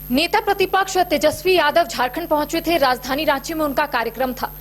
नेता प्रतिपक्ष तेजस्वी यादव झारखंड पहुंचे थे। राजधानी रांची में उनका कार्यक्रम था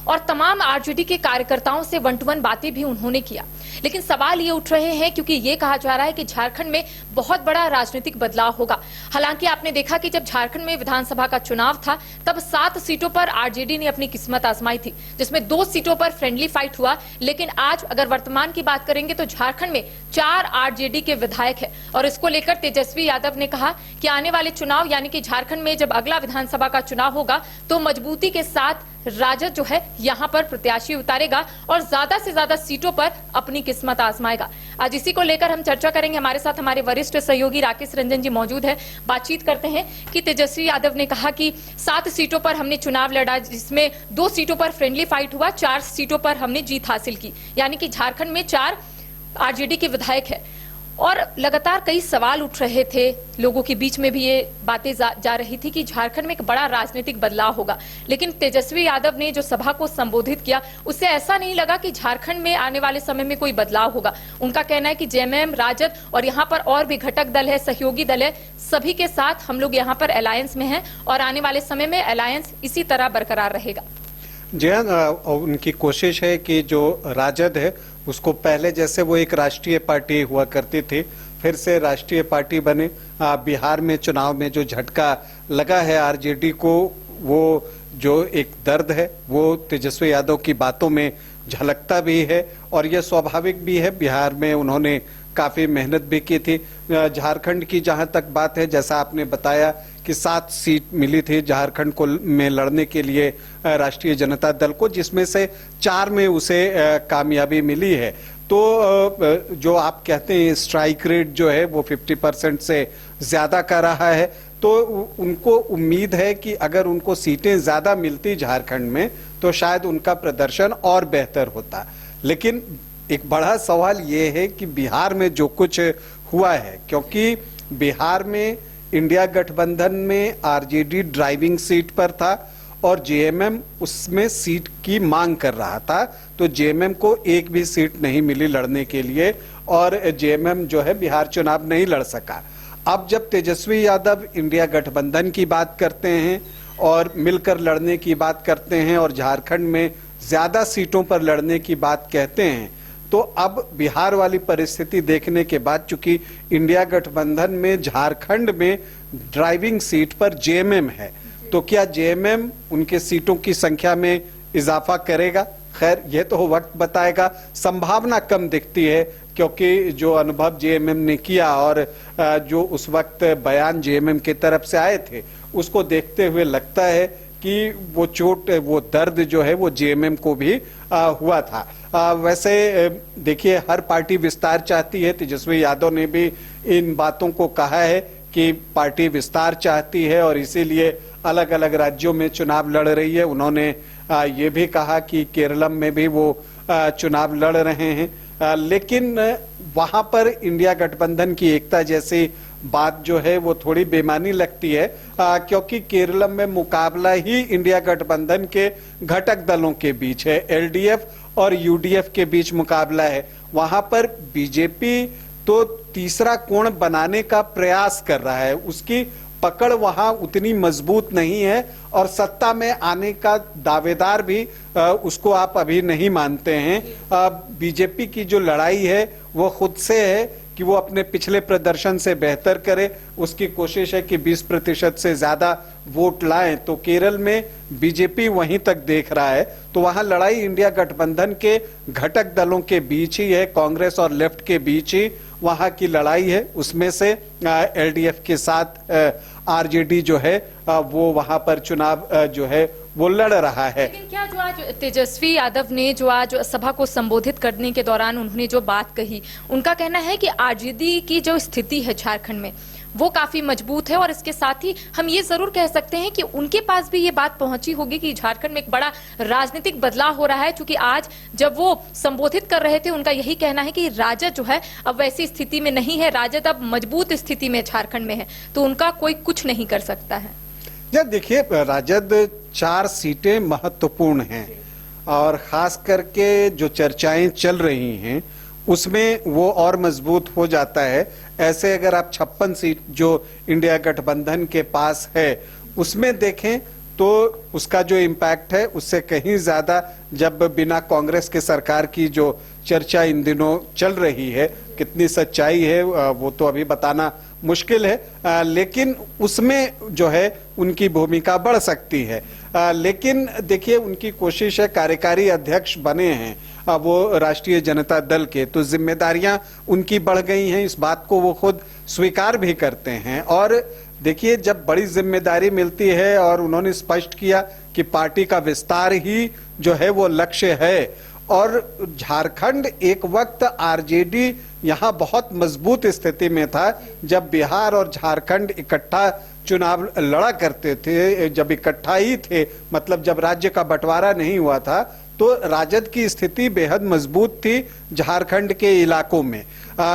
और तमाम आरजेडी के कार्यकर्ताओं से वन टू वन बातें भी उन्होंने किया। लेकिन सवाल ये उठ रहे हैं क्योंकि ये कहा जा रहा है कि झारखंड में बहुत बड़ा राजनीतिक बदलाव होगा। हालांकि आपने देखा कि जब झारखंड में विधानसभा का चुनाव था तब 7 सीटों पर आरजेडी ने अपनी किस्मत आजमाई थी, जिसमें 2 सीटों पर फ्रेंडली फाइट हुआ। लेकिन आज अगर वर्तमान की बात करेंगे तो झारखंड में 4 आरजेडी के विधायक है और इसको लेकर तेजस्वी यादव ने कहा कि आने वाले चुनाव यानी कि झारखंड में जब अगला विधानसभा का चुनाव होगा तो मजबूती के साथ राजद जो है यहां पर प्रत्याशी उतारेगा और ज्यादा से ज्यादा सीटों पर अपनी किस्मत आजमाएगा। आज इसी को लेकर हम चर्चा करेंगे। हमारे साथ हमारे वरिष्ठ सहयोगी राकेश रंजन जी मौजूद है। बातचीत करते हैं कि तेजस्वी यादव ने कहा कि 7 सीटों पर हमने चुनाव लड़ा, जिसमें 2 सीटों पर फ्रेंडली फाइट हुआ, 4 सीटों पर हमने जीत हासिल की, यानी कि झारखंड में 4 आरजेडी के विधायक है। और लगातार कई सवाल उठ रहे थे, लोगों के बीच में भी ये बातें जा रही थी कि झारखंड में एक बड़ा राजनीतिक बदलाव होगा। लेकिन तेजस्वी यादव ने जो सभा को संबोधित किया उससे ऐसा नहीं लगा कि झारखंड में आने वाले समय में कोई बदलाव होगा। उनका कहना है कि जेएमएम, राजद और यहाँ पर और भी घटक दल है, सहयोगी दल है, सभी के साथ हम लोग यहाँ पर अलायंस में हैं और आने वाले समय में अलायंस इसी तरह बरकरार रहेगा। जी हाँ, उनकी कोशिश है कि जो राजद है उसको पहले जैसे वो एक राष्ट्रीय पार्टी हुआ करती थी फिर से राष्ट्रीय पार्टी बने। बिहार में चुनाव में जो झटका लगा है आरजेडी को, वो जो एक दर्द है वो तेजस्वी यादव की बातों में झलकता भी है और ये स्वाभाविक भी है। बिहार में उन्होंने काफी मेहनत भी की थी। झारखंड की जहां तक बात है, जैसा आपने बताया कि 7 सीट मिली थी झारखंड को में लड़ने के लिए राष्ट्रीय जनता दल को, जिसमें से 4 में उसे कामयाबी मिली है। तो जो आप कहते हैं स्ट्राइक रेट जो है वो 50% से ज्यादा का रहा है। तो उनको उम्मीद है कि अगर उनको सीटें ज्यादा मिलती झारखंड में तो शायद उनका प्रदर्शन और बेहतर होता। लेकिन एक बड़ा सवाल ये है कि बिहार में जो कुछ हुआ है, क्योंकि बिहार में इंडिया गठबंधन में आरजेडी ड्राइविंग सीट पर था और जेएमएम उसमें सीट की मांग कर रहा था, तो जेएमएम को एक भी सीट नहीं मिली लड़ने के लिए और जेएमएम जो है बिहार चुनाव नहीं लड़ सका। अब जब तेजस्वी यादव इंडिया गठबंधन की बात करते हैं और मिलकर लड़ने की बात करते हैं और झारखंड में ज्यादा सीटों पर लड़ने की बात कहते हैं, तो अब बिहार वाली परिस्थिति देखने के बाद चूंकि इंडिया गठबंधन में झारखंड में ड्राइविंग सीट पर जेएमएम है, तो क्या जेएमएम उनके सीटों की संख्या में इजाफा करेगा? खैर ये तो वक्त बताएगा। संभावना कम दिखती है क्योंकि जो अनुभव जेएमएम ने किया और जो उस वक्त बयान जेएमएम की तरफ से आए थे उसको देखते हुए लगता है कि वो चोट, वो दर्द जो है वो जेएमएम को भी हुआ था। वैसे देखिए हर पार्टी विस्तार चाहती है। तेजस्वी यादव ने भी इन बातों को कहा है कि पार्टी विस्तार चाहती है और इसीलिए अलग अलग राज्यों में चुनाव लड़ रही है। उन्होंने ये भी कहा कि केरलम में भी वो चुनाव लड़ रहे हैं, लेकिन वहां पर इंडिया गठबंधन की एकता जैसी बात जो है वो थोड़ी बेमानी लगती है, क्योंकि केरलम में मुकाबला ही इंडिया गठबंधन के घटक दलों के बीच है। एलडीएफ और यूडीएफ के बीच मुकाबला है। वहां पर बीजेपी तो तीसरा कोण बनाने का प्रयास कर रहा है, उसकी पकड़ वहां उतनी मजबूत नहीं है और सत्ता में आने का दावेदार भी उसको आप अभी नहीं मानते हैं। बीजेपी की जो लड़ाई है वो खुद से है कि वो अपने पिछले प्रदर्शन से बेहतर करे। उसकी कोशिश है कि 20% से ज्यादा वोट लाएं, तो केरल में बीजेपी वहीं तक देख रहा है। तो वहां लड़ाई इंडिया गठबंधन के घटक दलों के बीच ही है, कांग्रेस और लेफ्ट के बीच ही वहां की लड़ाई है। उसमें से एलडीएफ के साथ आरजेडी जो है वो वहां पर चुनाव जो है वो लड़ रहा है। लेकिन क्या जो आज तेजस्वी यादव ने जो आज सभा को संबोधित करने के दौरान उन्होंने जो बात कही, उनका कहना है कि आरजेडी की जो स्थिति है झारखंड में वो काफी मजबूत है और इसके साथ ही हम ये जरूर कह सकते हैं कि उनके पास भी ये बात पहुंची होगी कि झारखंड में एक बड़ा राजनीतिक बदलाव हो रहा है। क्योंकि आज जब वो संबोधित कर रहे थे उनका यही कहना है कि राजद जो है अब वैसी स्थिति में नहीं है, राजद अब मजबूत स्थिति में झारखंड में है, तो उनका कोई कुछ नहीं कर सकता है। देखिए राजद 4 सीटें महत्वपूर्ण हैं और खास करके जो चर्चाएं चल रही हैं उसमें वो और मजबूत हो जाता है। ऐसे अगर आप 56 सीट जो इंडिया गठबंधन के पास है उसमें देखें तो उसका जो इम्पैक्ट है उससे कहीं ज्यादा, जब बिना कांग्रेस के सरकार की जो चर्चा इन दिनों चल रही है, कितनी सच्चाई है वो तो अभी बताना मुश्किल है, लेकिन उसमें जो है उनकी भूमिका बढ़ सकती है। लेकिन देखिए उनकी कोशिश है, कार्यकारी अध्यक्ष बने हैं वो राष्ट्रीय जनता दल के, तो जिम्मेदारियां उनकी बढ़ गई हैं, इस बात को वो खुद स्वीकार भी करते हैं। और देखिए जब बड़ी जिम्मेदारी मिलती है और उन्होंने स्पष्ट किया कि पार्टी का विस्तार ही जो है वो लक्ष्य है, और झारखंड एक वक्त आरजेडी यहाँ बहुत मजबूत स्थिति में था जब बिहार और झारखंड इकट्ठा चुनाव लड़ा करते थे, जब इकट्ठा ही थे, मतलब जब राज्य का बंटवारा नहीं हुआ था तो राजद की स्थिति बेहद मजबूत थी झारखंड के इलाकों में।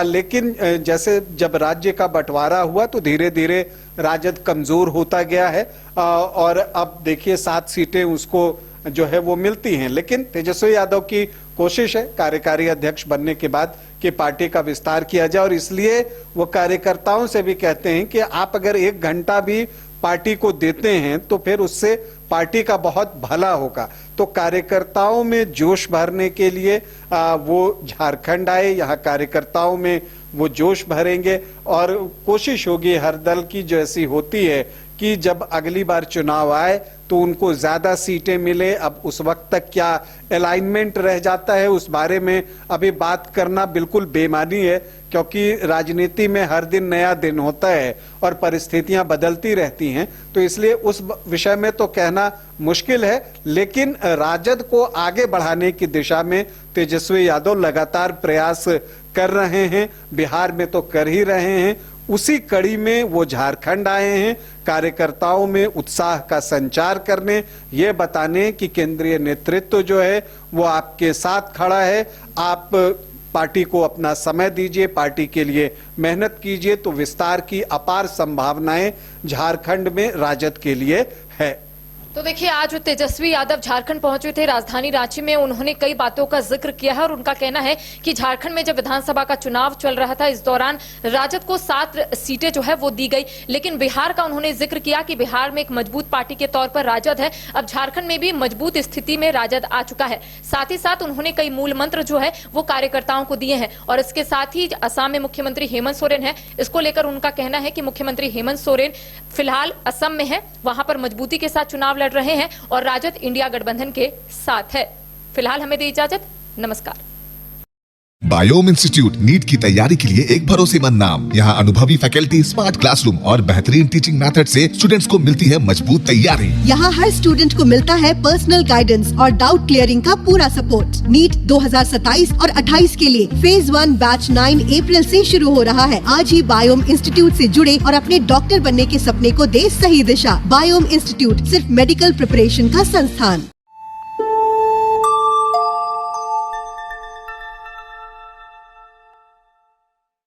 लेकिन जैसे जब राज्य का बंटवारा हुआ तो धीरे धीरे राजद कमजोर होता गया है, और अब देखिए 7 सीटें उसको जो है वो मिलती हैं। लेकिन तेजस्वी यादव की कोशिश है कार्यकारी अध्यक्ष बनने के बाद कि पार्टी का विस्तार किया जाए, और इसलिए वो कार्यकर्ताओं से भी कहते हैं कि आप अगर 1 घंटा भी पार्टी को देते हैं तो फिर उससे पार्टी का बहुत भला होगा। तो कार्यकर्ताओं में जोश भरने के लिए वो झारखंड आए, यहाँ कार्यकर्ताओं में वो जोश भरेंगे, और कोशिश होगी हर दल की जो ऐसी होती है कि जब अगली बार चुनाव आए तो उनको ज्यादा सीटें मिले। अब उस वक्त तक क्या अलाइनमेंट रह जाता है उस बारे में अभी बात करना बिल्कुल बेमानी है, क्योंकि राजनीति में हर दिन नया दिन होता है और परिस्थितियां बदलती रहती हैं, तो इसलिए उस विषय में तो कहना मुश्किल है। लेकिन राजद को आगे बढ़ाने की दिशा में तेजस्वी यादव लगातार प्रयास कर रहे हैं, बिहार में तो कर ही रहे हैं, उसी कड़ी में वो झारखंड आए हैं कार्यकर्ताओं में उत्साह का संचार करने, ये बताने कि केंद्रीय नेतृत्व जो है वो आपके साथ खड़ा है, आप पार्टी को अपना समय दीजिए, पार्टी के लिए मेहनत कीजिए, तो विस्तार की अपार संभावनाएं झारखंड में राजद के लिए है। तो देखिए आज तेजस्वी यादव झारखंड पहुंचे थे, राजधानी रांची में उन्होंने कई बातों का जिक्र किया है, और उनका कहना है कि झारखंड में जब विधानसभा का चुनाव चल रहा था इस दौरान राजद को 7 सीटें जो है वो दी गई, लेकिन बिहार का उन्होंने जिक्र किया कि बिहार में एक मजबूत पार्टी के तौर पर राजद है, अब झारखंड में भी मजबूत स्थिति में राजद आ चुका है। साथ ही साथ उन्होंने कई मूल मंत्र जो है वो कार्यकर्ताओं को दिए हैं, और इसके साथ ही असम में मुख्यमंत्री हेमंत सोरेन है, इसको लेकर उनका कहना है कि मुख्यमंत्री हेमंत सोरेन फिलहाल असम में है, वहां पर मजबूती के साथ चुनाव लड़ रहे हैं और राजद इंडिया गठबंधन के साथ है। फिलहाल हमें दे इजाजत, नमस्कार। बायोम इंस्टीट्यूट नीट की तैयारी के लिए एक भरोसेमंद नाम। यहाँ अनुभवी फैकल्टी, स्मार्ट क्लासरूम और बेहतरीन टीचिंग मेथड से स्टूडेंट्स को मिलती है मजबूत तैयारी। यहाँ हर स्टूडेंट को मिलता है पर्सनल गाइडेंस और डाउट क्लियरिंग का पूरा सपोर्ट। नीट 2027 और 28 के लिए फेज 1 बैच 9 अप्रैल से शुरू हो रहा है। आज ही बायोम इंस्टीट्यूट से जुड़े और अपने डॉक्टर बनने के सपने को दे सही दिशा। बायोम इंस्टीट्यूट सिर्फ मेडिकल प्रिपरेशन का संस्थान।